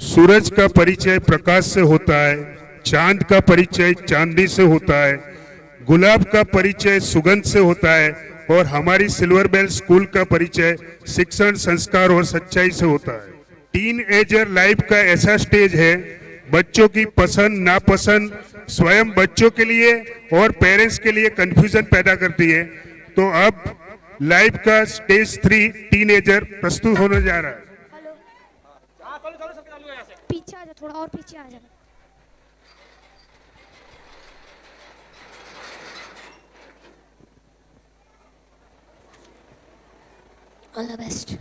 सूरज का परिचय प्रकाश से होता है, चांद का परिचय चांदनी से होता है, गुलाब का परिचय सुगंध से होता है और हमारी सिल्वर बेल स्कूल का परिचय शिक्षण, संस्कार और सच्चाई से होता है। टीन एजर लाइफ का ऐसा स्टेज है, बच्चों की पसंद नापसंद स्वयं बच्चों के लिए और पेरेंट्स के लिए कंफ्यूजन पैदा करती है। तो अब लाइफ का स्टेज 3 टीनेजर प्रस्तुत होने जा रहा है। पीछे आ जा, थोड़ा और पीछे आ जा। All the best.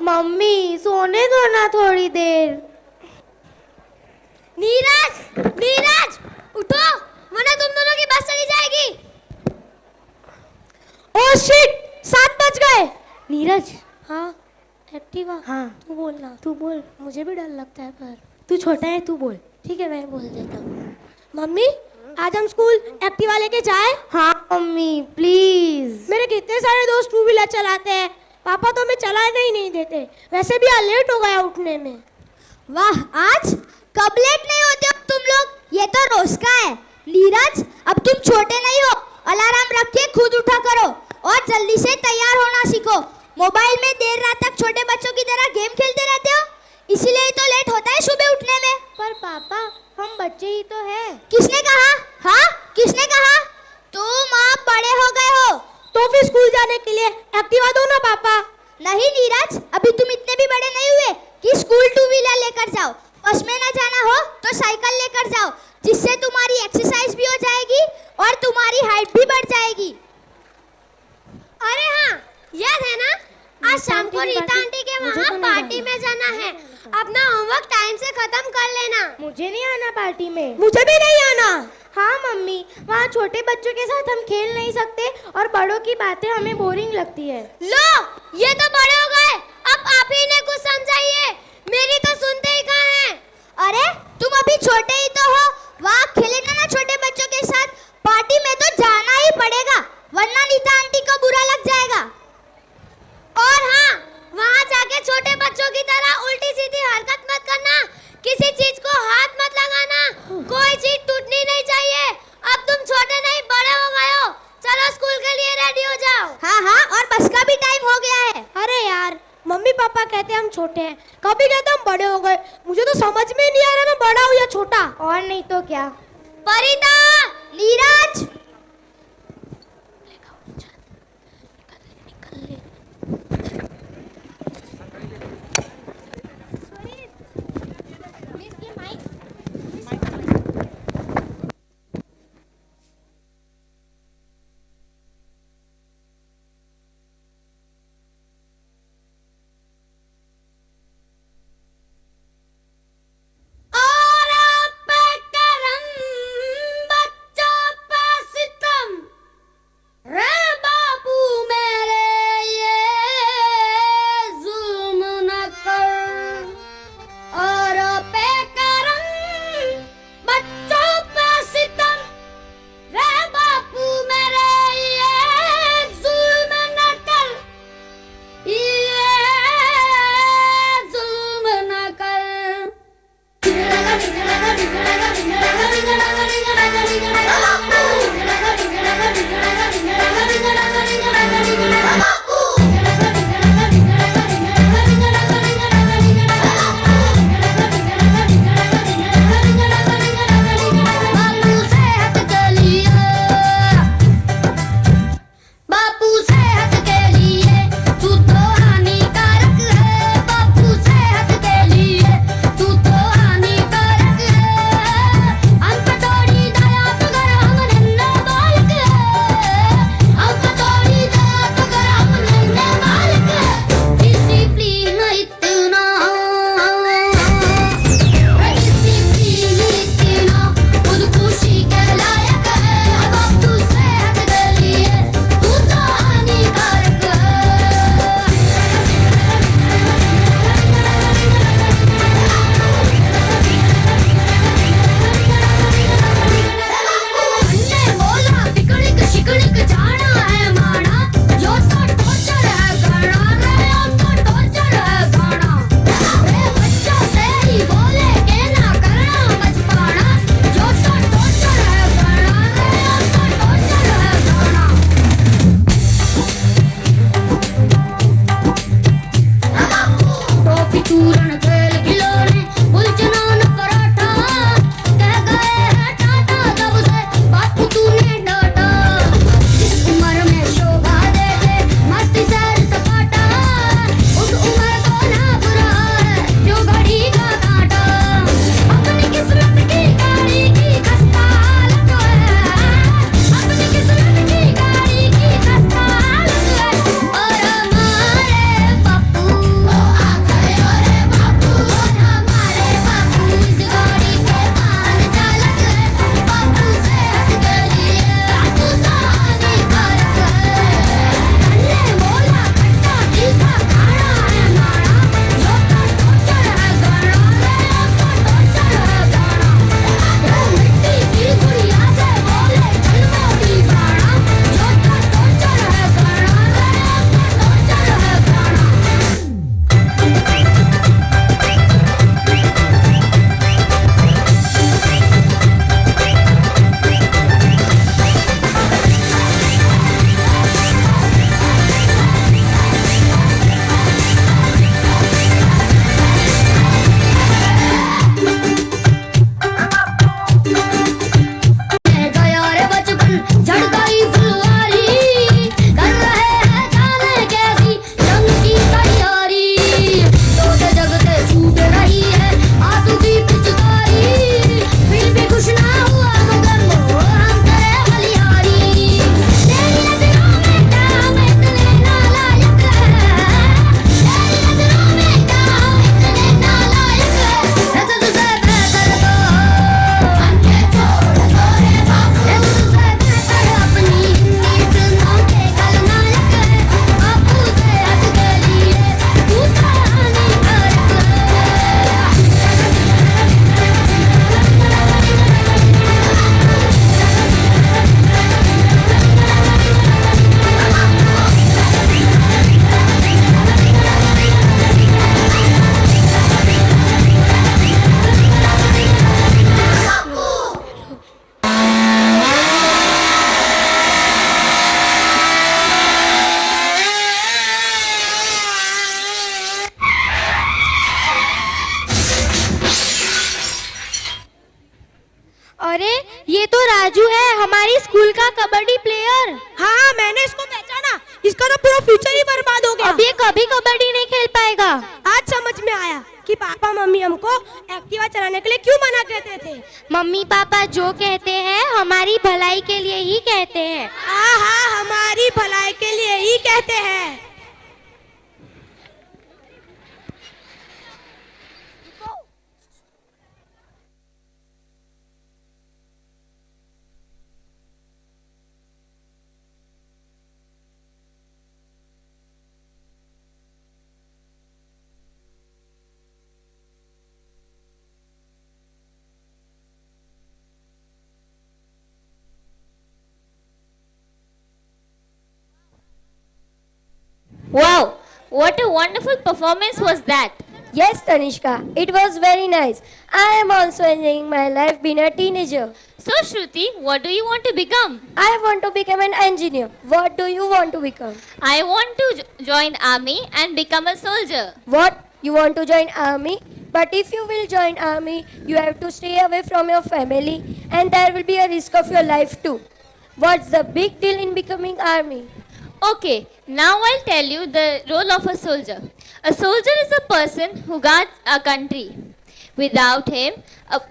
मम्मी सोने दो ना थोड़ी देर। नीरज, नीरज उठो, वरना तुम दोनों की बस चली जाएगी। ओह शिट, 7 बज गए। नीरज। हाँ एक्टिवा। हाँ तू बोलना। तू बोल। मुझे भी डर लगता है पर तू छोटा है, तू बोल। ठीक है मैं बोल देता हूँ। मम्मी आज हम स्कूल एक्टिवा लेके जाए? हाँ मम्मी प्लीज। मेरे कितने सारे दोस्त 2 व्हीलर चलाते हैं, पापा तो हमें चलाने ही नहीं देते। वैसे भी आज लेट हो गया उठने में। वाह, आज कब लेट नहीं होते हो तुम लोग, ये तो रोज का है। नीरज अब तुम छोटे नहीं हो, अलार्म रख के खुद उठा करो और जल्दी से तैयार होना सीखो। मोबाइल में देर रात तक छोटे बच्चों की तरह गेम खेलते रहते हो, इसीलिए तो लेट होता है सुबह उठने में। पर पापा हम बच्चे ही तो हैं। किसने कहा? हाँ किसने कहा? तुम आप बड़े हो गए हो तो फिर स्कूल जाने के लिए एक्टिवा दो ना पापा। नहीं नीरज, अभी तुम इतने भी बड़े नहीं हुए कि स्कूल 2 व्हीलर लेकर जाओ। बस में ना जाना हो तो साइकिल लेकर जाओ, जिससे तुम्हारी एक्सरसाइज भी हो जाएगी और तुम्हारी हाइट भी बढ़ जाएगी। अरे हाँ याद है ना, आज शाम को रीता आंटी के वहाँ पार्टी में जाना है। अपना होमवर्क टाइम से खत्म कर लेना। मुझे नहीं आना पार्टी में। मुझे भी नहीं आना। हाँ मम्मी, वहाँ छोटे बच्चों के साथ हम खेल नहीं सकते और बड़ों की बातें हमें बोरिंग लगती है। लो ये तो बड़े हो गए, अब आप ही ने कुछ समझाइए, मेरी तो सुनते ही कहाँ हैं। अरे तुम अभी छोटे ही तो हो, वहाँ खेलेगा ना छोटे बच्चों के साथ। पार्टी में तो जाना ही पड़ेगा, वरना नीता आंटी को बुरा लग जाएगा। और हाँ, वहाँ जाके छोटे बच्चों की तरह उल्टी सीधी हरकत मत करना, किसी चीज को हाथ मत लगाना, कोई चीज टूटनी नहीं चाहिए। अब तुम छोटे नहीं बड़े हो गए हो, चलो स्कूल के लिए रेडी हो जाओ। हाँ हाँ, और बस का भी टाइम हो गया है। अरे यार, मम्मी पापा कहते हैं हम छोटे हैं, कभी कहते हम बड़े हो गए। मुझे तो समझ में नहीं आ रहा मैं बड़ा हूँ या छोटा। और नहीं तो क्या। परिता, नीरज चूरन खेल खिलौने उलझना न पराठा कह गए हैं टाटा तब से बापू तूने डांटा जिस उम्र में शोभा दे दे मस्ती सैर सपाटा उस उम्र को नाप रहा है जो घड़ी का कांटा अपनी किस्मत की गाड़ी की खस्ता हालत है अपनी किस्मत की गाड़ी की खस्ता हालत है और हमारे बापू आ गए और बापू और हमारे बापू इस गाड़ी के पान चालक है बापू से हट गई है बापू तो हानिकारक है अन्ने बोला खट्टा तीखा खाना है मारा जो का टोचर है गाना रे आपका टोचर है गाना वो मिट्टी की गुड़िया से बोले चल मोटी बाड़ा जो का टोचर है गाना रे आपका टोचर है गाना रह गया रे बचपन झड़ गई फुलवारी कर रहे हैं जाने कैसी जंग की तैयारी सोते जगते छूट रही है आंसू की पिचकारी फिर भी कुछ ना हुआ मगर हम करे बलिहारी तेरी नजरों में क्या हम इतने नालायक है तेरी नजरों में क्या हम इतने नालायक है तुझसे बेहतर तो अन्य छोड़ दो रे बापू तुझसे बेहतर अपनी हिंदी फिल्मों के खलनायक है बापू से हट गई है तू तो हानिकारक है अरे ये तो राजू है हमारी स्कूल का कबड्डी प्लेयर। हाँ मैंने इसको पहचाना, इसका तो पूरा फ्यूचर ही बर्बाद हो गया। अब ये कभी कबड्डी नहीं खेल पाएगा। आज समझ में आया कि पापा मम्मी हमको एक्टिवा चलाने के लिए क्यों मना करते थे। मम्मी पापा जो कहते हैं हमारी भलाई के लिए ही कहते हैं। हाँ हाँ हमारी भलाई के लिए ही कहते हैं। Wow, what a wonderful performance was that. Yes, Tanishka, it was very nice. I am also enjoying my life being a teenager. So, Shruti, what do you want to become? I want to become an engineer. What do you want to become? I want to join army and become a soldier. What? You want to join army? But if you will join army, you have to stay away from your family and there will be a risk of your life too. What's the big deal in becoming army? Okay, now I'll tell you the role of a soldier. A soldier is a person who guards our country. Without him,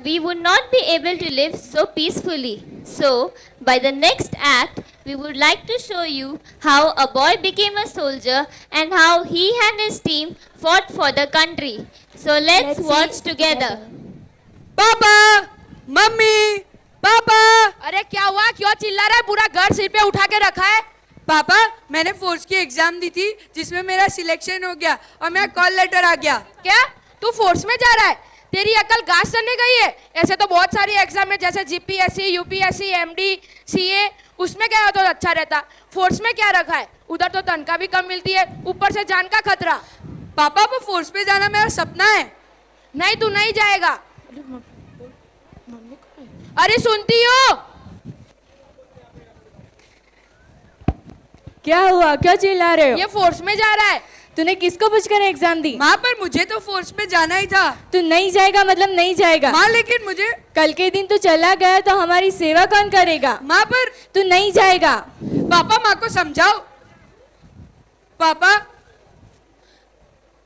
we would not be able to live so peacefully. So, by the next act, we would like to show you how a boy became a soldier and how he and his team fought for the country. So, let's watch together. पापा, mummy, पापा, अरे क्या हुआ? क्यों चिल्ला रहा है? पूरा घर सिर पे उठा के रखा है। पापा, मैंने फोर्स की एग्जाम दी थी जिसमें मेरा सिलेक्शन हो गया और मेरा कॉल लेटर आ गया। क्या? तू फोर्स में जा रहा है? तेरी अकल घास चढ़ने गई है? ऐसे तो बहुत सारी एग्जाम है जैसे जीपीएससी, यूपीएससी, एमडी, सीए, उसमें क्या तो अच्छा रहता। फोर्स में क्या रखा है? उधर तो तनख्वाह भी कम मिलती है, ऊपर से जान का खतरा। पापा, वो फोर्स में जाना मेरा सपना है। नहीं, तू नहीं जाएगा। अरे सुनती हो? क्या हुआ? क्यों चिल्ला रहे हो? ये फोर्स में जा रहा है। तूने किसको पूछकर एग्जाम दी? माँ पर मुझे तो फोर्स में जाना ही था। तू नहीं जाएगा मतलब नहीं जाएगा। माँ लेकिन मुझे कल के दिन तू चला गया तो हमारी सेवा कौन करेगा? माँ पर तू नहीं जाएगा। पापा माँ को समझाओ। पापा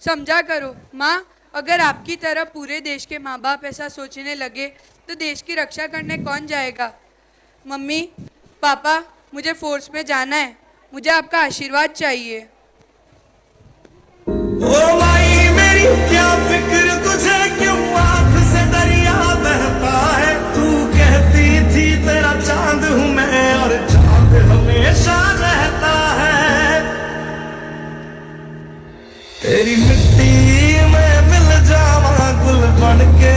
समझा करो। माँ अगर आपकी तरह पूरे देश के माँ बाप ऐसा सोचने लगे तो देश की रक्षा करने कौन जाएगा? मम्मी पापा मुझे फोर्स में जाना है, मुझे आपका आशीर्वाद चाहिए। ओ माई मेरी क्या फिक्र तुझे, क्यों आंख से दरिया बहता है। तू कहती थी तेरा चांद हूँ मैं और चांद हमेशा रहता है। तेरी मिट्टी में मिल जावा, गुल बन के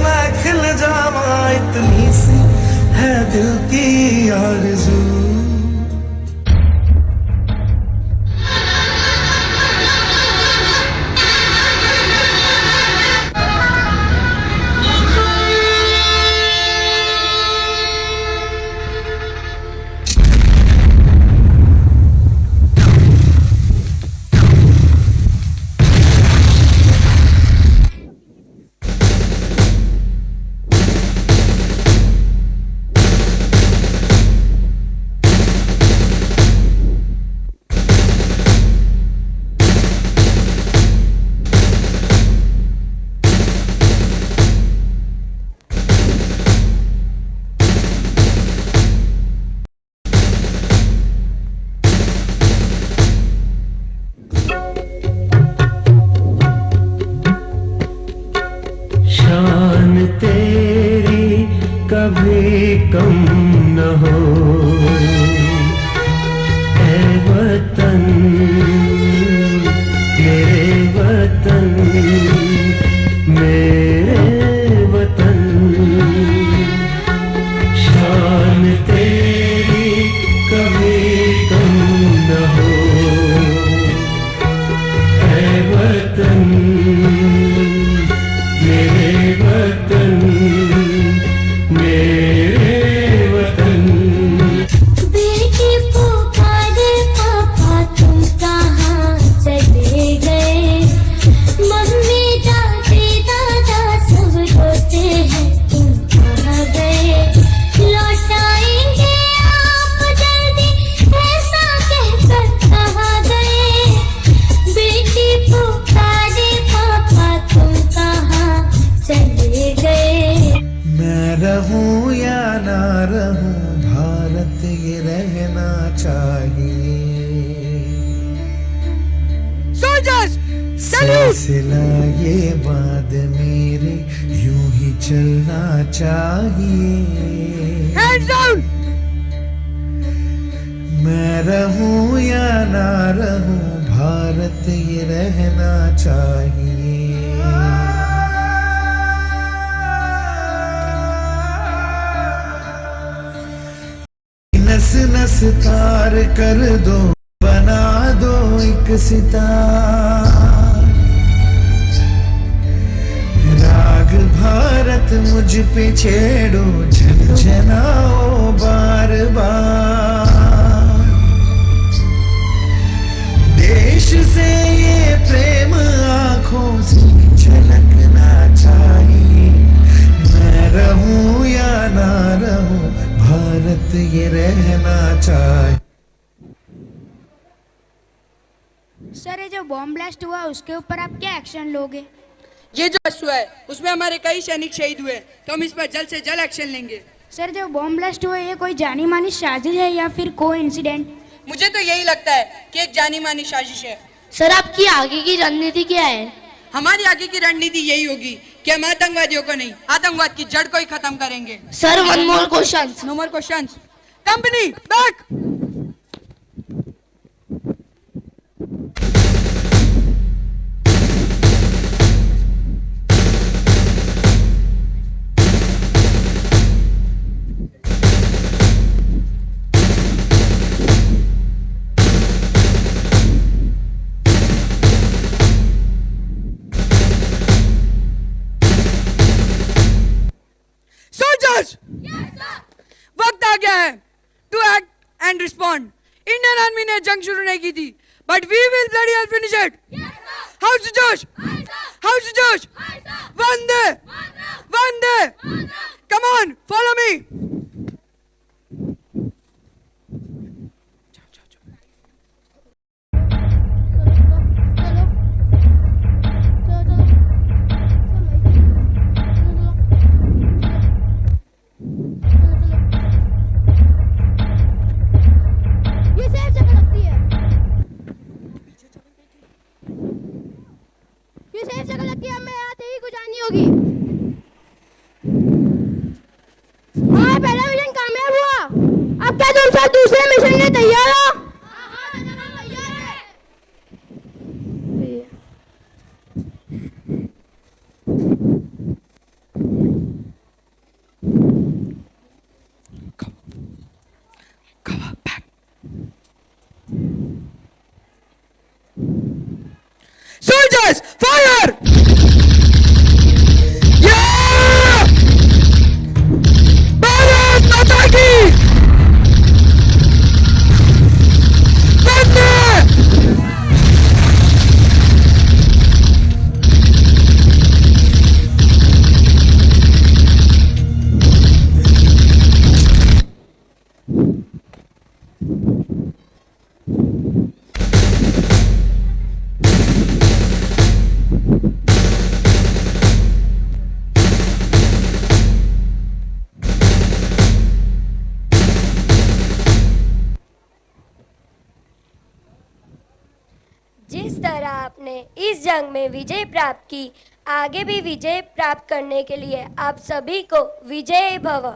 मैं खिल जावा, इतनी सी है दिल की आरज़ू। शान तेरी कभी कम न हो ऐ वतन, मेरे वतन, मेरे वतन। शान तेरी कभी कम न हो ऐ वतन, मेरे वतन, मेरे वतन। बेटी पुकारे पापा तुम कहाँ चले गए। मम्मी दादी दादा सब रोते हैं तुम कहाँ गए। लौट आएंगे आप जल्दी ऐसा कहकर कहाँ गए। बेटी पुकारे पापा तुम कहाँ चले गए। मैं रहूं या ना रहूं, भारत ये रहना चाहिए। सोल्जर्स सिलसिला ये बाद मेरे यूं ही चलना चाहिए। Hands down. मैं रहूं या ना रहूं, भारत ये रहना चाहिए। नस नस तार कर दो, बना दो एक सितार। राग भारत मुझ पे छेड़ो, झनझनाओ बार बार। देश से ये प्रेम आंखों से झलकना चाहिए। मैं रहूं या ना रहूं, भारत ये रहना चाहिए। सर ये जो बॉम्ब ब्लास्ट हुआ उसके ऊपर आप क्या एक्शन लोगे? ये जो हुआ है उसमें हमारे कई सैनिक शहीद हुए, तो हम इस पर जल्द से जल्द एक्शन लेंगे। सर जो बॉम्ब ब्लास्ट हुआ ये कोई जानी मानी साजिश है या फिर कोइंसिडेंट? मुझे तो यही लगता है कि एक जानी मानी साजिश है। सर आपकी आगे की रणनीति क्या है? हमारी आगे की रणनीति यही होगी कि हम आतंकवादियों को नहीं, आतंकवाद की जड़ को ही खत्म करेंगे। Sir one more question. No more questions. Company back. वक्त आ गया है to act and respond. Indian army ने जंग शुरू नहीं की थी, but we will bloody hell finish it. How's the Josh? How's the Josh? Vande! Vande! Come on, follow me. ये सेफ जगह लगती है, ये सेफ जगह लगती है, हमें आते ही कुछ आनी होगी। हाँ, पहला मिशन कामयाब हुआ, अब क्या तुम सब दूसरे मिशन के तैयार हो? Soldiers, fire! Yeah! Bharat Mata ki! Vande! जिस तरह आपने इस जंग में विजय प्राप्त की, आगे भी विजय प्राप्त करने के लिए आप सभी को विजयी भव।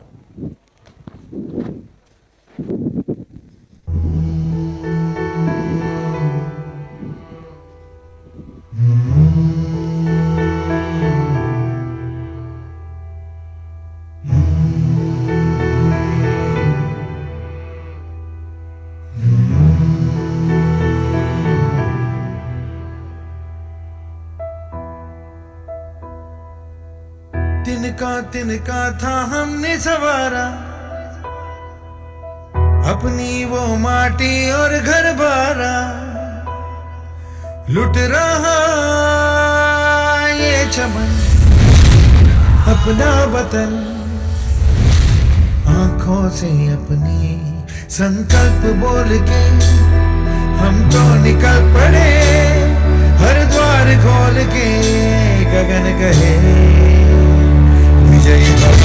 तिनका था हमने सवारा, अपनी वो माटी और घर बारा, लुट रहा ये चमन अपना वतन, आंखों से अपनी संकल्प बोल के हम तो निकल पड़े, हर द्वार खोल के गगन कहे विजयी भव,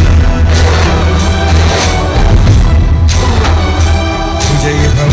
विजयी भव।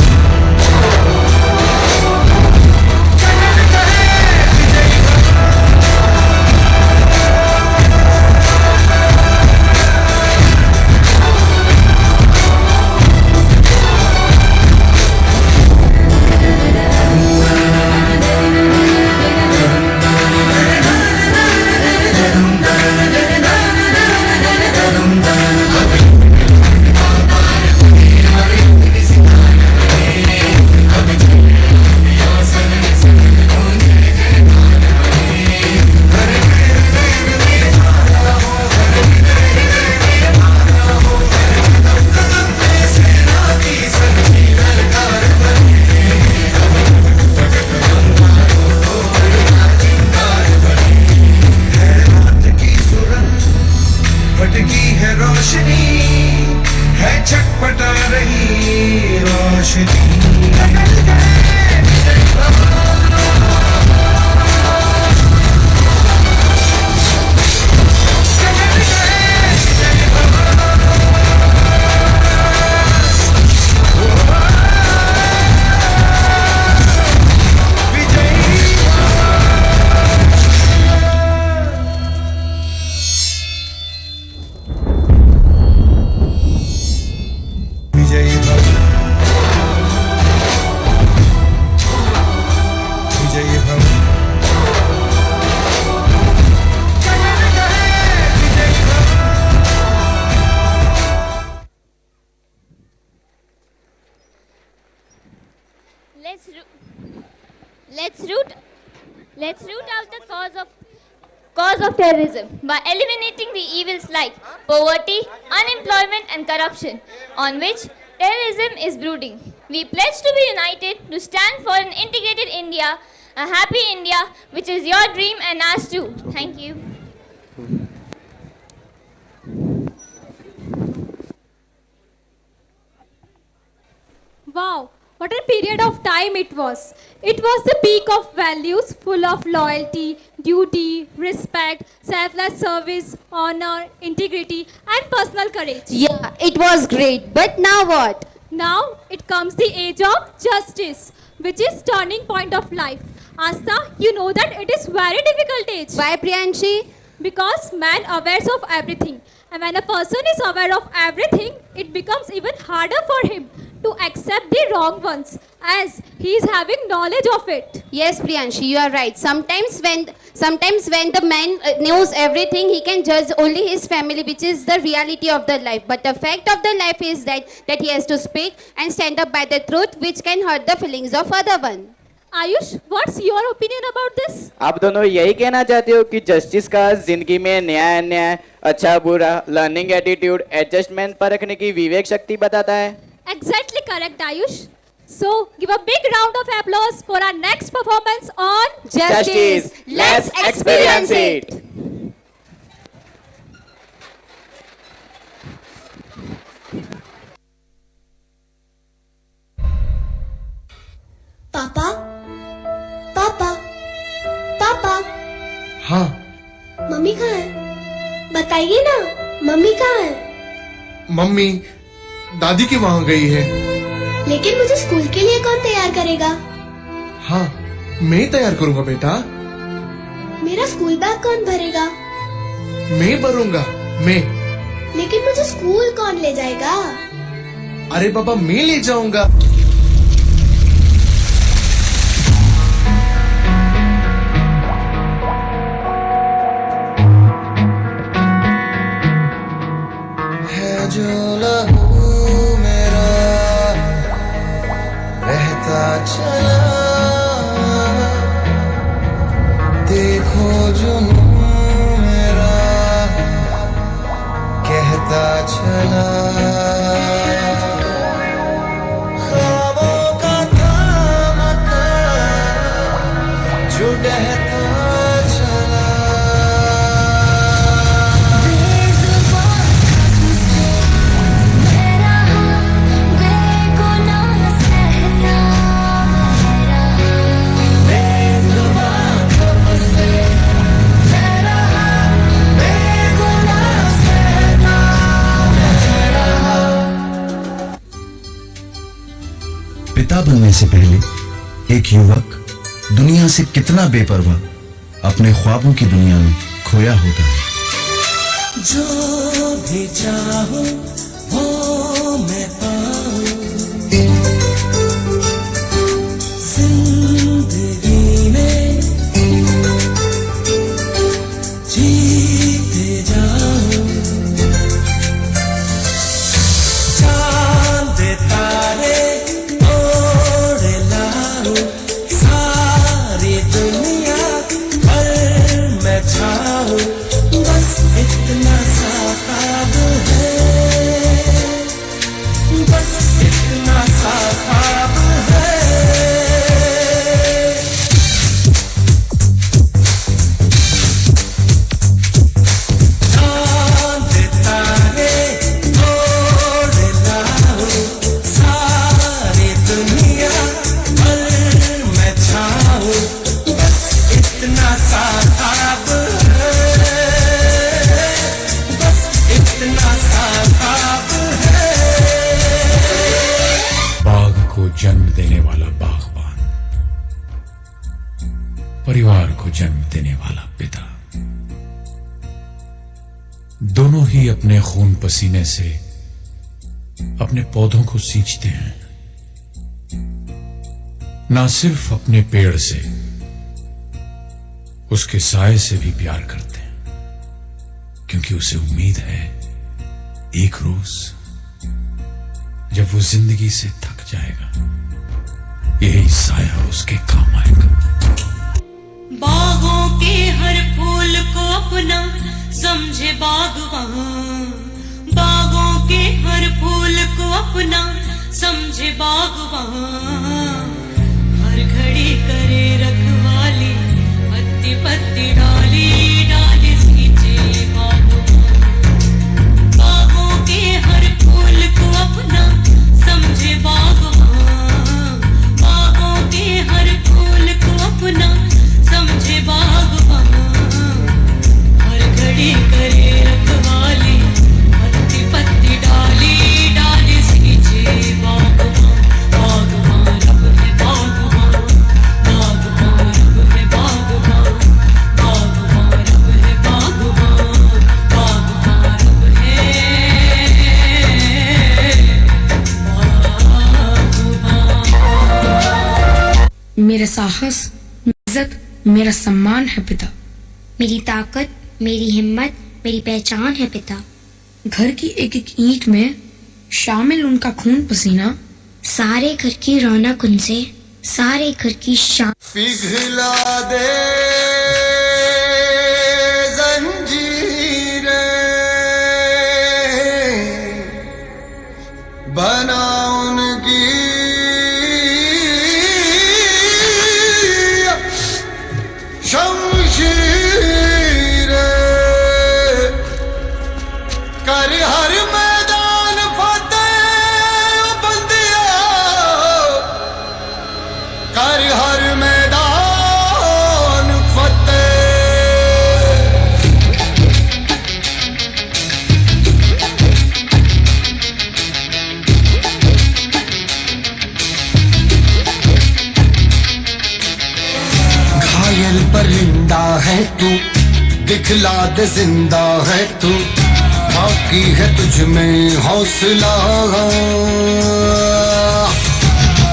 Let's root out the cause of terrorism by eliminating the evils like poverty, unemployment and corruption, on which terrorism is brooding. We pledge to be united, to stand for an integrated India, a happy India, which is your dream and ours too. Thank you. Wow, what a period of time it was. It was the peak of values full of loyalty, duty, respect, selfless service, honor, integrity, and personal courage. Yeah, it was great. But now what? Now it comes the age of justice, which is turning point of life. Asta, you know that it is very difficult age. Why, Priyanshi? Because man awares of everything. And when a person is aware of everything, it becomes even harder for him to accept the wrong ones, as he is having knowledge of it. Yes, Priyanshi, you are right. Sometimes when the man knows everything, he can judge only his family, which is the reality of the life. But the fact of the life is that he has to speak and stand up by the truth, which can hurt the feelings of other one. Ayush, what's your opinion about this? आप दोनों यही कहना चाहते हो कि justice का जिंदगी में न्याय अन्याय, अच्छा बुरा, लर्निंग एटीट्यूड, एडजस्टमेंट परखने की विवेक शक्ति बताता है? Exactly correct, Ayush. So, give a big round of applause for our next performance on Justice. Let's experience it. पापा पापा पापा हाँ मम्मी कहाँ है? बताइए ना, मम्मी कहाँ है? मम्मी दादी के वहाँ गई है। लेकिन मुझे स्कूल के लिए कौन तैयार करेगा? हाँ मैं तैयार करूँगा बेटा। मेरा स्कूल बैग कौन भरेगा? मैं भरूंगा मैं। लेकिन मुझे स्कूल कौन ले जाएगा? अरे पापा मैं ले जाऊंगा। है जो लहू मेरा बहता चला, देखो जुनून मेरा कहता चला। ख्वाबों का थामका जो बहता चला। पिता बनने से पहले एक युवक दुनिया से कितना बेपरवाह अपने ख्वाबों की दुनिया में खोया होता है। जो भी चाहो वो मैं पाऊं, जिंदगी में जीते जाऊं। चांद तारे तोड़ लाऊं, सारी दुनिया पर मैं छाऊं। बस इतना सा ख्वाब है, बस इतना सा ख्वाब है। चांद तारे तोड़ लाऊं, सारी दुनिया पर मैं छाऊं। बस इतना सा ख्वाब है, बस इतना सा ख्वाब है। बाघ को जन्म देने वाला बागबान, परिवार को जन्म देने वाला पिता, दोनों ही अपने खून पसीने से अपने पौधों को सींचते हैं। ना सिर्फ अपने पेड़ से, उसके साए से भी प्यार करते हैं, क्योंकि उसे उम्मीद है एक रोज जब वो जिंदगी से थक जाएगा, यही साया उसके काम आएगा। बागों के हर फूल को अपना समझे बागवान, बागों के हर फूल को अपना समझे बागवान, हर घड़ी करे रखवाली, पत्ती पत्ती डाली डाली सींचे बागवान, बागों के हर फूल को अपना समझे बागवान, बागों के हर फूल को अपना समझे बागवान, हर घड़ी करे रखवाली, पत्ती पत्ती डाली डाली सींचे बागवान, बागवान रब है बागवान, बागवान रब है बागवान, बागवान रब है बागवान, बागवान रब है बागवान। मेरा साहस, इज्जत, मेरा सम्मान है पिता। मेरी ताकत, मेरी हिम्मत, मेरी पहचान है पिता। घर की एक एक ईंट में शामिल उनका खून पसीना, सारे घर की रौनक उनसे, सारे घर की शान। पिघला दे जंजीरें, बना उनकी शमशीरें, कर हर मैदान फतेह बंदिया, कर हर मैदान फतेह। घायल परिंदा है तू, दिखला दे जिंदा है तू, बाकी है तुझ में हौसला,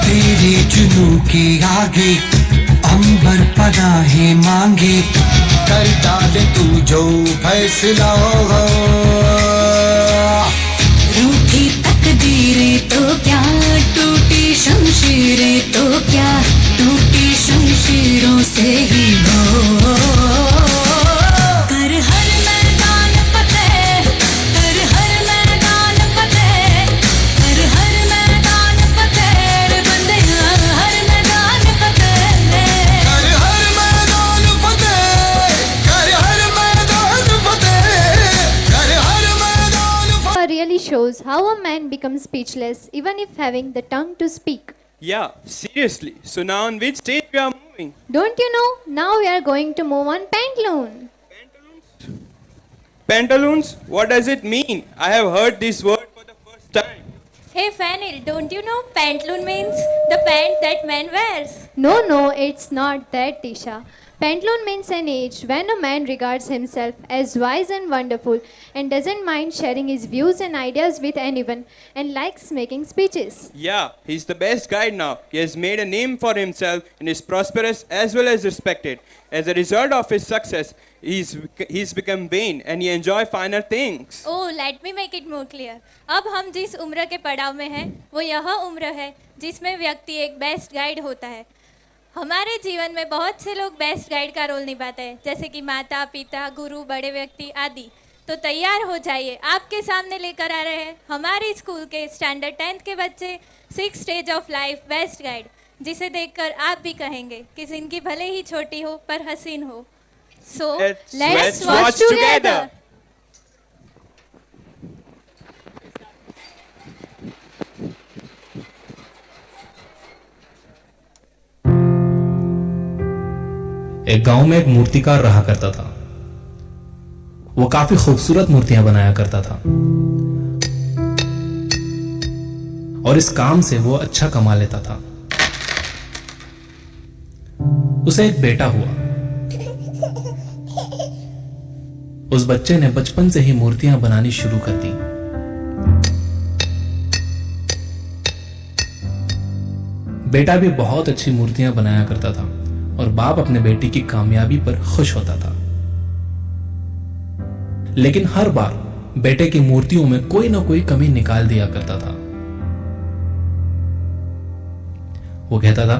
तेरी जुनू के आगे अंबर पनाहे मांगे, कर डाले तू जो फैसला। रूठी तकदीरें तो क्या, टूटी शमशीरें तो क्या, टूटी शमशीरों से ही हो, कर हर मैदान फतेह, कर हर मैदान फतेह, कर हर मैदान फतेह रे बंदिया, हर मैदान फतेह, कर हर मैदान फतेह, कर हर मैदान फतेह, कर हर मैदान फतेह। Really shows how a man becomes speechless even if having the tongue to speak. Yeah, seriously. So now on which stage we are moving? Don't you know? Now we are going to move on pantaloon. Pantaloons? What does it mean? I have heard this word for the first time. Hey Fanil, don't you know pantaloon means the pant that man wears? No, it's not that, Tisha. Pantaloon means an age when a man regards himself as wise and wonderful and doesn't mind sharing his views and ideas with anyone and likes making speeches. Yeah, he's the best guy now. He has made a name for himself and is prosperous as well as respected. As a result of his success, he's become vain and he enjoy finer things. Oh, let me make it more clear. अब हम जिस उम्र के पड़ाव में हैं, वो यह उम्र है जिसमें व्यक्ति एक बेस्ट गाइड होता है। हमारे जीवन में बहुत से लोग बेस्ट गाइड का रोल निभाते हैं, जैसे कि माता पिता, गुरु, बड़े व्यक्ति आदि। तो तैयार हो जाइए, आपके सामने लेकर आ रहे हैं हमारे स्कूल के स्टैंडर्ड 10th के बच्चे 6 stage of life best guide, जिसे देखकर आप भी कहेंगे कि जिंदगी भले ही छोटी हो पर हसीन हो। So let's watch together. एक गांव में एक मूर्तिकार रहा करता था। वो काफी खूबसूरत मूर्तियां बनाया करता था और इस काम से वो अच्छा कमा लेता था। उसे एक बेटा हुआ। उस बच्चे ने बचपन से ही मूर्तियां बनानी शुरू कर दी। बेटा भी बहुत अच्छी मूर्तियां बनाया करता था और बाप अपने बेटे की कामयाबी पर खुश होता था। लेकिन हर बार बेटे की मूर्तियों में कोई ना कोई कमी निकाल दिया करता था। वो कहता था,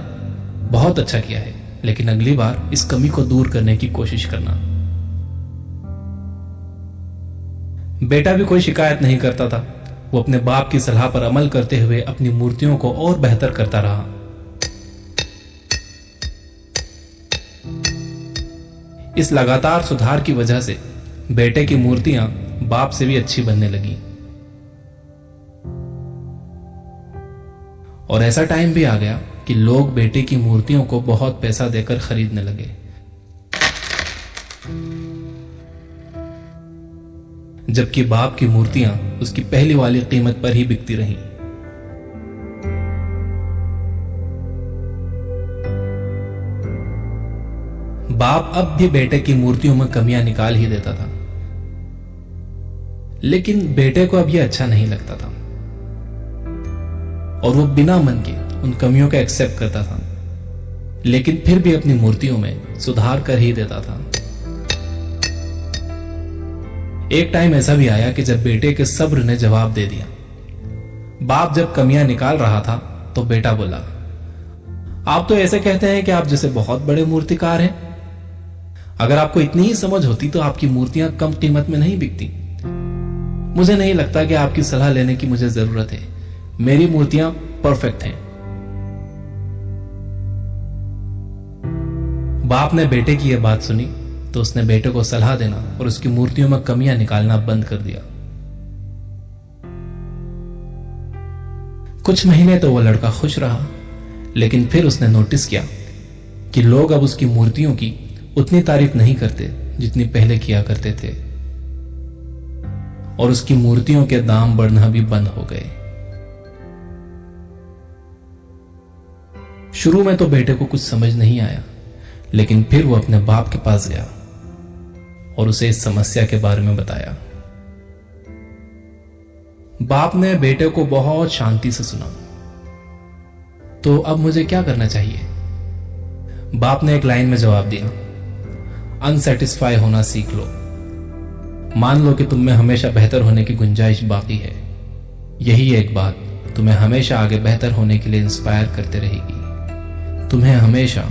बहुत अच्छा किया है, लेकिन अगली बार इस कमी को दूर करने की कोशिश करना। बेटा भी कोई शिकायत नहीं करता था वो अपने बाप की सलाह पर अमल करते हुए अपनी मूर्तियों को और बेहतर करता रहा। इस लगातार सुधार की वजह से बेटे की मूर्तियां बाप से भी अच्छी बनने लगी। और ऐसा टाइम भी आ गया कि लोग बेटे की मूर्तियों को बहुत पैसा देकर खरीदने लगे। जबकि बाप की मूर्तियां उसकी पहली वाली कीमत पर ही बिकती रहीं। बाप अब भी बेटे की मूर्तियों में कमियां निकाल ही देता था, लेकिन बेटे को अब यह अच्छा नहीं लगता था और वो बिना मन के उन कमियों का एक्सेप्ट करता था, लेकिन फिर भी अपनी मूर्तियों में सुधार कर ही देता था। एक टाइम ऐसा भी आया कि जब बेटे के सब्र ने जवाब दे दिया। बाप जब कमियां निकाल रहा था तो बेटा बोला, आप तो ऐसे कहते हैं कि आप जैसे बहुत बड़े मूर्तिकार हैं। अगर आपको इतनी ही समझ होती तो आपकी मूर्तियां कम कीमत में नहीं बिकती। मुझे नहीं लगता कि आपकी सलाह लेने की मुझे जरूरत है। मेरी मूर्तियां परफेक्ट हैं। बाप ने बेटे की यह बात सुनी तो उसने बेटे को सलाह देना और उसकी मूर्तियों में कमियां निकालना बंद कर दिया। कुछ महीने तो वो लड़का खुश रहा, लेकिन फिर उसने नोटिस किया कि लोग अब उसकी मूर्तियों की उतनी तारीफ नहीं करते जितनी पहले किया करते थे, और उसकी मूर्तियों के दाम बढ़ना भी बंद हो गए। शुरू में तो बेटे को कुछ समझ नहीं आया, लेकिन फिर वो अपने बाप के पास गया और उसे इस समस्या के बारे में बताया। बाप ने बेटे को बहुत शांति से सुना। तो अब मुझे क्या करना चाहिए? बाप ने एक लाइन में जवाब दिया, अनसेटिस्फाई होना सीख लो। मान लो कि तुम में हमेशा बेहतर होने की गुंजाइश बाकी है। यही एक बात तुम्हें हमेशा आगे बेहतर होने के लिए इंस्पायर करते रहेगी, तुम्हें हमेशा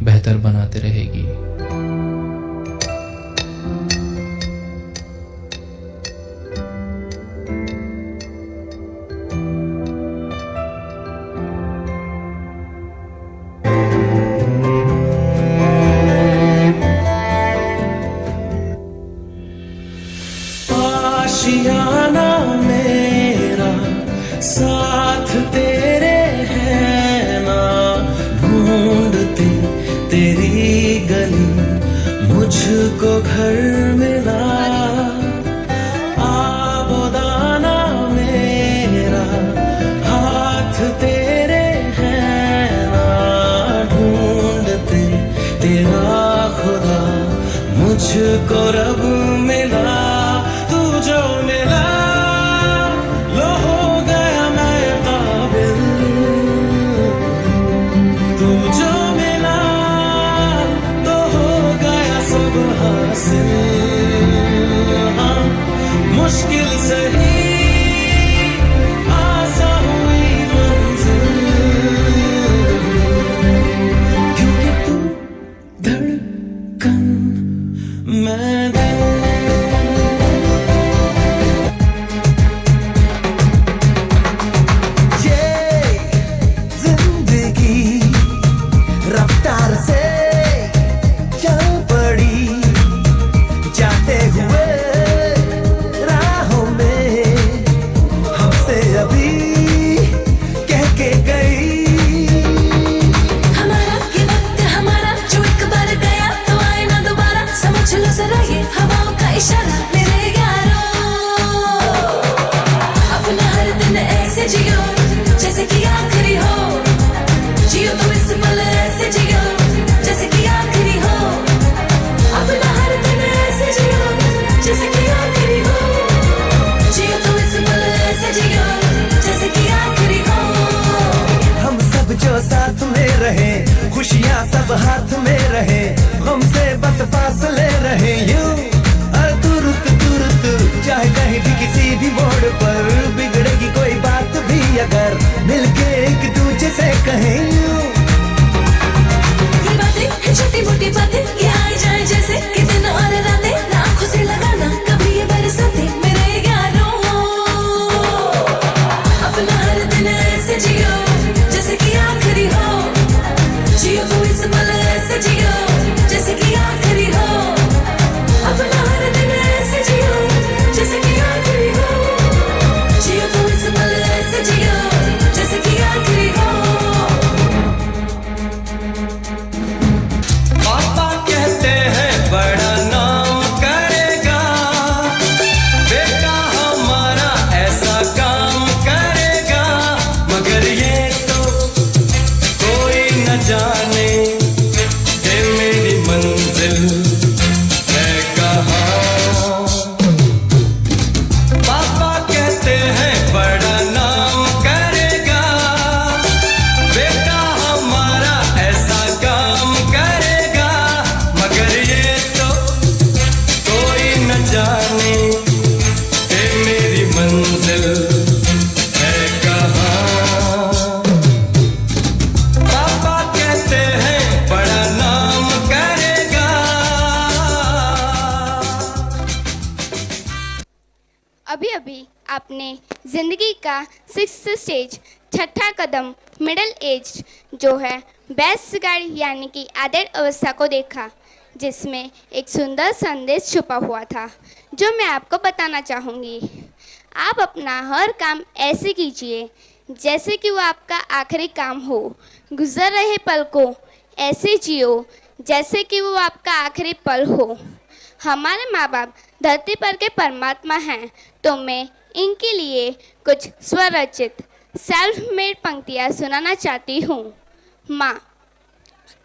बेहतर बनाते रहेगी। आशियाना मेरा साथ तेरे है ना, ढूंढते तेरी गली मुझको घर मिला। आबोदाना मेरा हाथ तेरे है ना, ढूंढते तेरा खुदा मुझको रब मिला। तू जो मिला लो हो गया मैं काबिल, तू जो मिला तो हो गया सब हासिल। हाँ, मुश्किल सही आसान हुई मंजिल, क्योंकि तू धड़कन मैं दिल। रफ्तार से चल पड़ी जाते हुए राहों में, हमसे अभी कह के गई। हमारा ये वक्त हमारा जो एक बार गया तो आए ना दोबारा, समझ लो जरा ये हवाओं का इशारा। मेरे यारों अपना हर दिन ऐसे जियो जैसे कि आखिरी हो, जियो तुम इस पल ऐसे जियो जैसे कि आखिरी हो। अपना हर दिन ऐसे जियो जैसे कि आखिरी हो, जियो तुम इस पल ऐसे जियो जैसे कि आखिरी हो। हम सब जो साथ में रहे, खुशियाँ सब हाथ में रहे, हमसे बस फासले रहे यूं और तू रुक अभी अभी आपने ज़िंदगी का 6th स्टेज, छठा कदम, मिडिल एज जो है बेस्ट गाइड यानी कि आदर अवस्था को देखा, जिसमें एक सुंदर संदेश छुपा हुआ था जो मैं आपको बताना चाहूँगी। आप अपना हर काम ऐसे कीजिए जैसे कि वो आपका आखिरी काम हो। गुजर रहे पल को ऐसे जियो जैसे कि वो आपका आखिरी पल हो। हमारे माँ बाप धरती पर के परमात्मा हैं, तो मैं इनके लिए कुछ स्वरचित सेल्फ मेड पंक्तियाँ सुनाना चाहती हूँ। माँ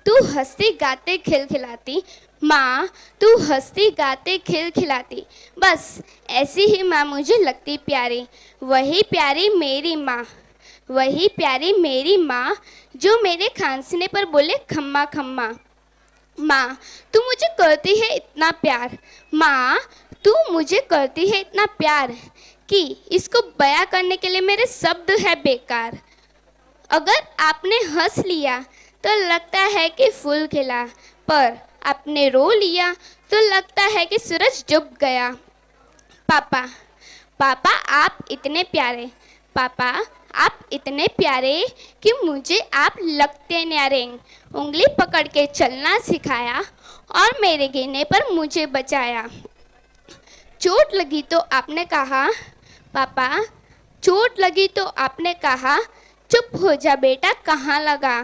तू हंसती गाते खिलखिलाती, माँ तू हंसती गाते खिलखिलाती, बस ऐसी ही माँ मुझे लगती प्यारी। वही प्यारी मेरी माँ, वही प्यारी मेरी माँ जो मेरे खांसने पर बोले खम्मा खम्मा। माँ तू मुझे करती है इतना प्यार, माँ तू मुझे करती है इतना प्यार कि इसको बयां करने के लिए मेरे शब्द है बेकार। अगर आपने हंस लिया तो लगता है कि फूल खिला, पर आपने रो लिया तो लगता है कि सूरज डूब गया। पापा पापा आप इतने प्यारे, पापा आप इतने प्यारे कि मुझे आप लगते न्यारे। उंगली पकड़ के चलना सिखाया और मेरे गिरने पर मुझे बचाया। चोट लगी तो आपने कहा, पापा चोट लगी तो आपने कहा, चुप हो जा बेटा कहाँ लगा।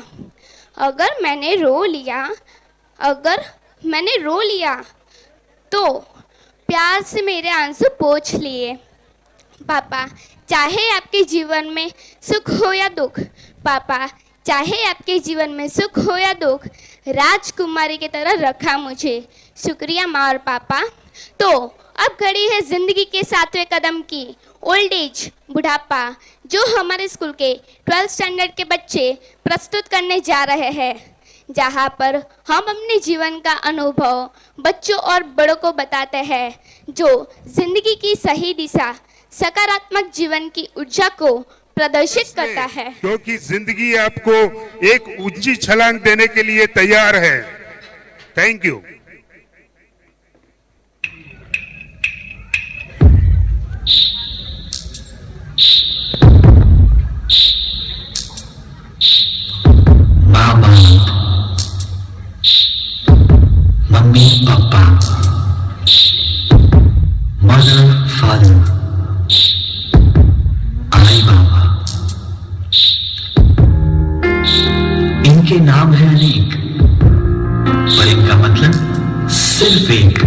अगर मैंने रो लिया तो प्यार से मेरे आंसू पोंछ लिए। पापा चाहे आपके जीवन में सुख हो या दुख, पापा चाहे आपके जीवन में सुख हो या दुख, राजकुमारी की तरह रखा मुझे। शुक्रिया माँ और पापा। तो अब घड़ी है जिंदगी के 7वें कदम की, ओल्ड एज, बुढ़ापा, जो हमारे स्कूल के 12th स्टैंडर्ड के बच्चे प्रस्तुत करने जा रहे हैं, जहाँ पर हम अपने जीवन का अनुभव बच्चों और बड़ों को बताते हैं, जो जिंदगी की सही दिशा, सकारात्मक जीवन की ऊर्जा को प्रदर्शित करता है। क्योंकि जिंदगी आपको एक ऊंची छलांग देने के लिए तैयार है। Thank you. माँ बाप, मम्मी पापा, मदर फादर, आई बाबा, इनके नाम है अनेक, पर इनका मतलब सिर्फ एक,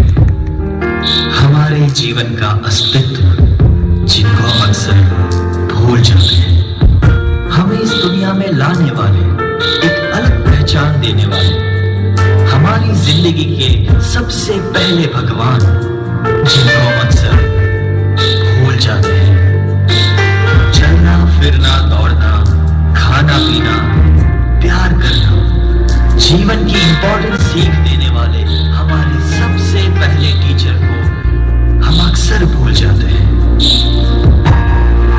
हमारे जीवन का अस्तित्व, जिनको हम अक्सर भूल जाते हैं। हमें इस दुनिया में लाने वाले, एक अलग पहचान देने वाले, हमारी जिंदगी के सबसे पहले भगवान, जिनको हम अक्सर भूल जाते हैं। चलना फिरना दौड़ना, खाना पीना, प्यार करना, जीवन की इंपॉर्टेंट सीख देने वाले हमारे सबसे पहले टीचर को हम अक्सर भूल जाते हैं।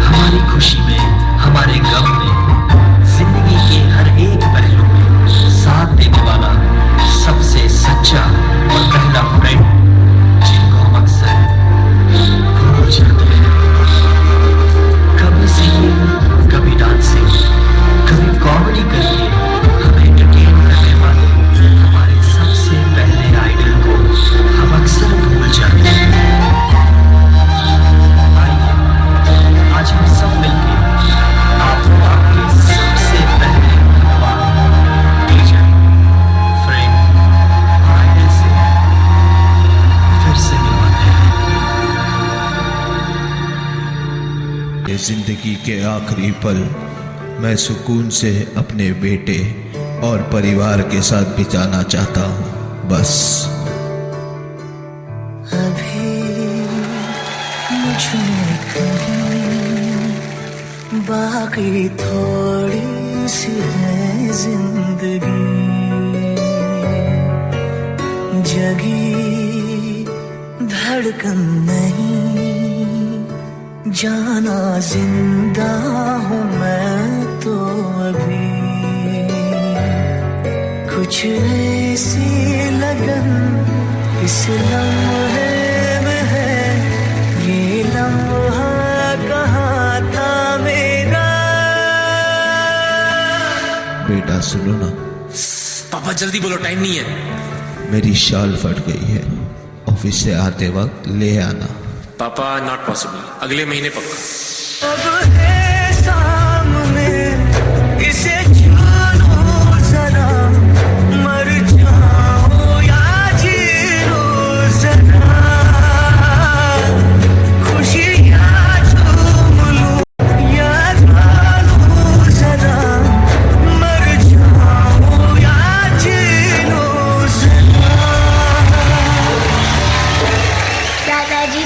हमारी खुशी में, हमारे गम में, जिंदगी के हर एक पहलू में साथ देने वाला सबसे सच्चा और पहला फ्रेंड, जिनको हम अक्सर भूल जाते हैं। कभी सिंगिंग, कभी डांसिंग, कभी कॉमेडी करके हमें एंटरटेन करने वाले हमारे सबसे पहले आइडल को हम अक्सर भूल जाते हैं। आइए आज हम सब मिलकर आपके सबसे पहले भगवान, टीचर, फ्रेंड, आइडल से फिर से मिलवाते हैं। ये जिंदगी के आखिरी पल मैं सुकून से अपने बेटे और परिवार के साथ बिताना चाहता हूँ, बस। अभी मुझे कहीं बाकी थोड़ी सी है जिंदगी, जगी धड़कन नहीं, जाना जिंदा हूँ मैं तो अभी। कुछ ऐसी लगन इस लम्हे में है, ये लम्हा बहुत जल्दी बोलो, टाइम नहीं है। मेरी शाल फट गई है, ऑफिस से आते वक्त ले आना। पापा नॉट पॉसिबल, अगले महीने पक्का। अब है सामने, इसे जानो जरा, मर जाओ या जी लो जरा, खुशियाँ झूम लूं या जानो जरा, मर जाओ या जी लो जरा।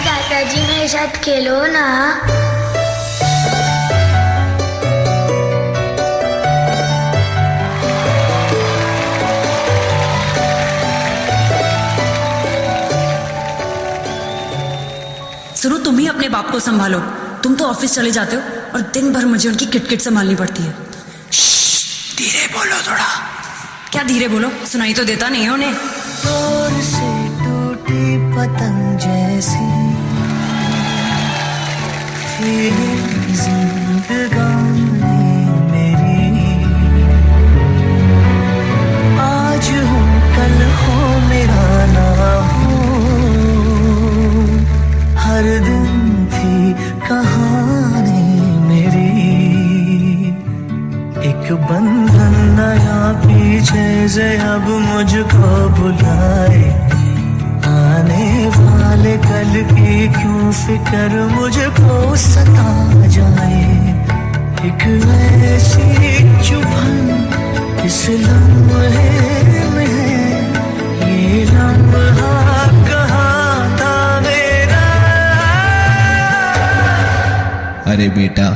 दादाजी मेरे साथ खेलो ना। सुनो, तुम ही अपने बाप को संभालो। तुम तो ऑफिस चले जाते हो और दिन भर मुझे उनकी किटकिट संभालनी पड़ती है। धीरे बोलो थोड़ा। क्या धीरे बोलो, सुनाई तो देता नहीं है उन्हें। दूर से टूटी पतंग जैसी थी जिंदगानी मेरी, आज हूँ कल हो मेरा ना हो, हर दिन थी कहानी मेरी। एक बंधन नया पीछे से अब मुझको बुलाए, आने वाले कल की क्यों फिक्र मुझको सता जाए। एक ऐसी चुभन इस लम्हे में है, ये लम्हा कहाँ था मेरा। अरे बेटा,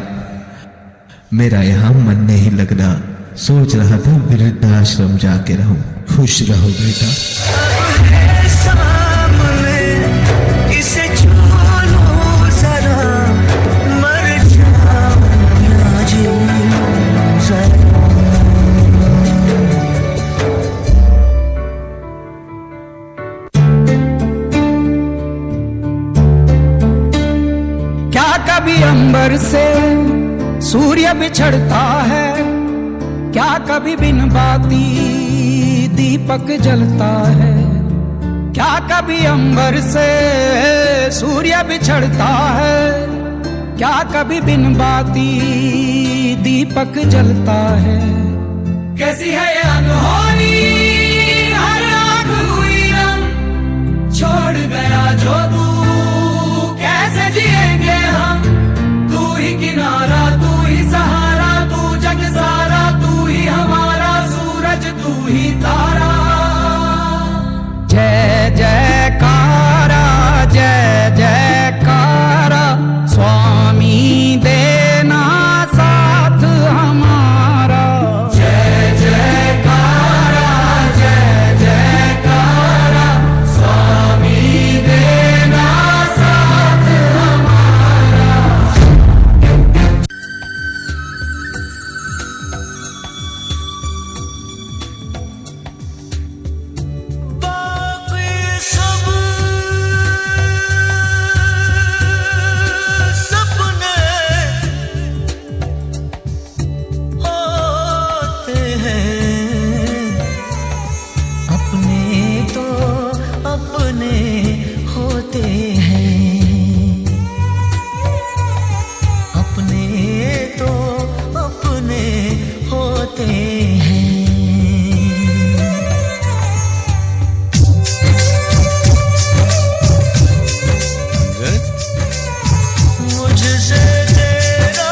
मेरा यहाँ मन नहीं लग रहा, सोच रहा था वृद्धाश्रम जाके रहूं। खुश रहो बेटा। सामने इसे जानो जरा, मर जाओ या जी जरा। क्या कभी अंबर से सूर्य बिछड़ता है, क्या कभी बिन बाती दीपक जलता है। क्या कभी अंबर से सूर्य बिछड़ता है, क्या कभी बिन बाती दीपक जलता है। कैसी है ये अनहोनी, हर आग हुई रंग, छोड़ गया जो तू कैसे जिएंगे हम। तू ही किनारा, तू ही सहारा, तू जग सारा, तू ही हमारा सूरज, तू ही तारा। जय जयकारा, जय जयकारा, स्वामी देना साथ हमारा। जय जयकारा, जय जयकारा, स्वामी देना साथ हमारा। सपने होते हैं अपने, तो अपने होते हैं, अपने तो अपने होते हैं। मुझसे तेरा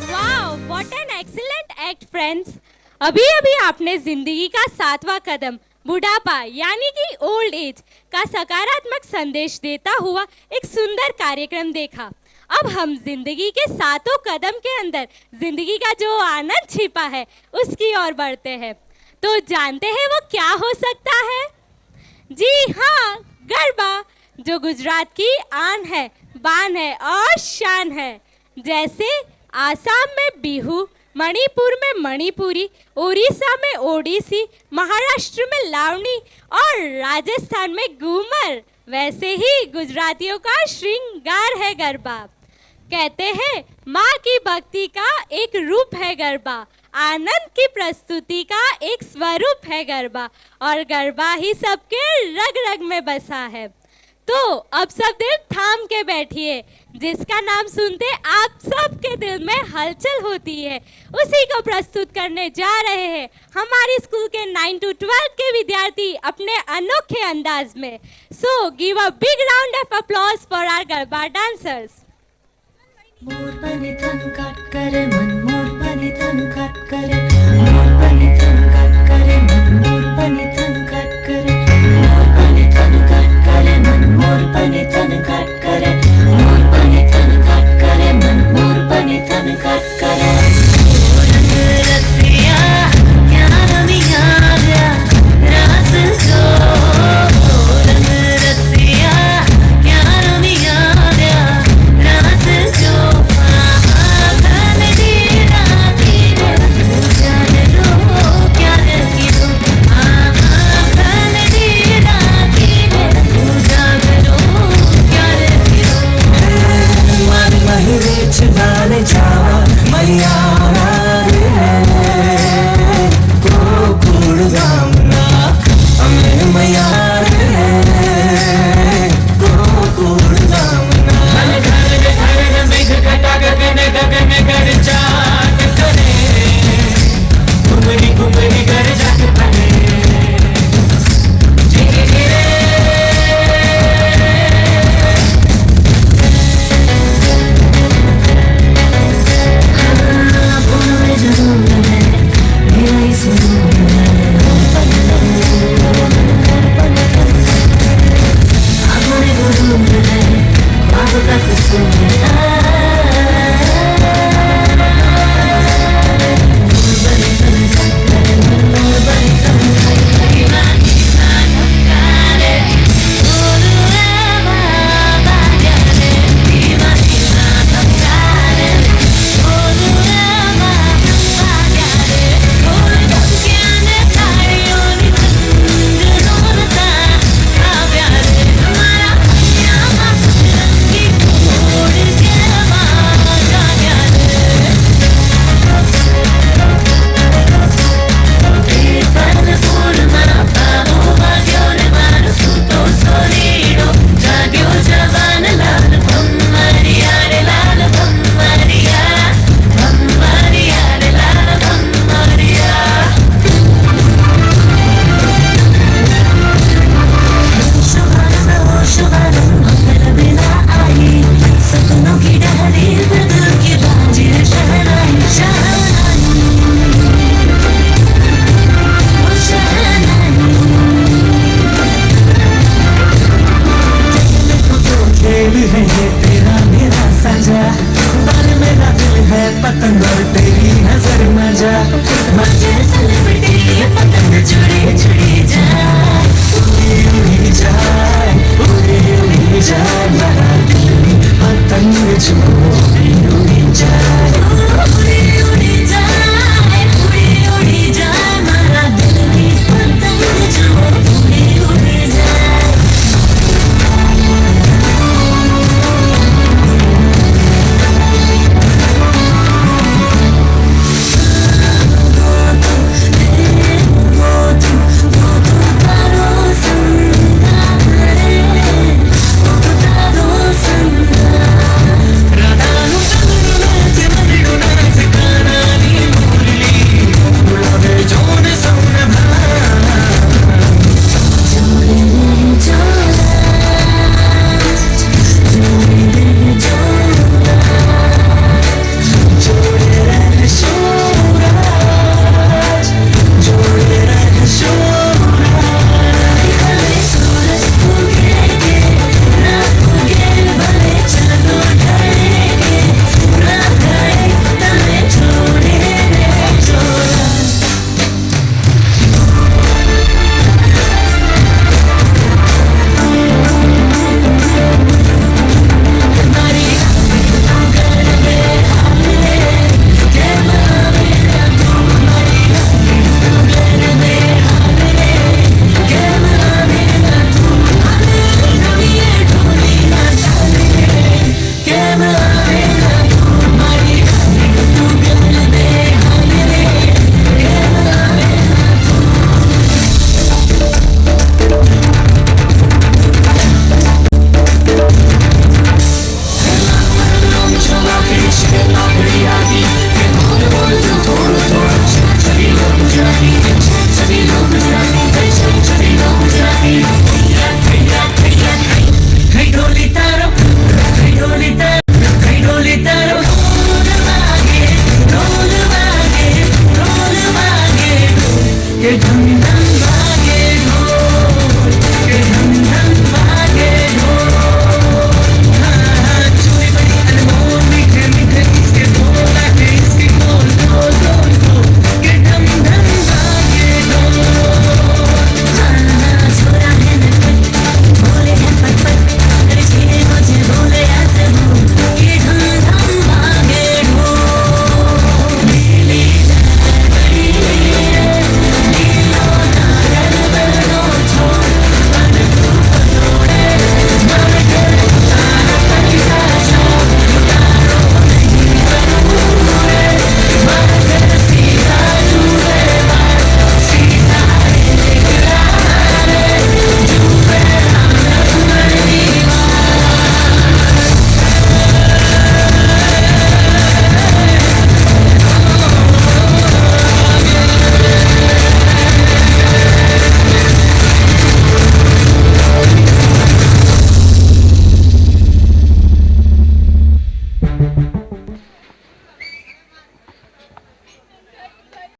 wow, what an excellent act friends. अभी अभी आपने जिंदगी का 7वां कदम बुढ़ापा यानी कि ओल्ड एज का सकारात्मक संदेश देता हुआ एक सुंदर कार्यक्रम देखा। अब हम जिंदगी के 7 कदम के अंदर जिंदगी का जो आनंद छिपा है उसकी ओर बढ़ते हैं। तो जानते हैं वो क्या हो सकता है? जी हाँ, गरबा, जो गुजरात की आन है, बान है और शान है। जैसे आसाम में बिहू, मणिपुर में मणिपुरी, उड़ीसा में ओडिसी, महाराष्ट्र में लावनी और राजस्थान में घूमर, वैसे ही गुजरातियों का श्रृंगार है गरबा। कहते हैं माँ की भक्ति का एक रूप है गरबा। आनंद की प्रस्तुति का एक स्वरूप है गरबा, और गरबा ही सबके रग रग में बसा है। तो अब सब दिल थाम के बैठिए, जिसका नाम सुनते आप सबके दिल में हलचल होती है, उसी को प्रस्तुत करने जा रहे हैं हमारे स्कूल के 9 to 12 के विद्यार्थी अपने अनोखे अंदाज में। So give a big round of applause for our garba dancers. मोर बने तन काट करे मन, मोर बने तन काट करे, मोर बने तन काट करे मन, मोर बने तन काट करे, मोर बने तन काट करे मन, मोर बने तन काट करे, मोर बने तन काट करे मन, मोर बने तन काट करे। रंग रसिया क्या रमिया रास जो, रंग रसिया क्या रमिया रास जो। तेरा मेरा साझा, बाल मेरा दिल है पतंग और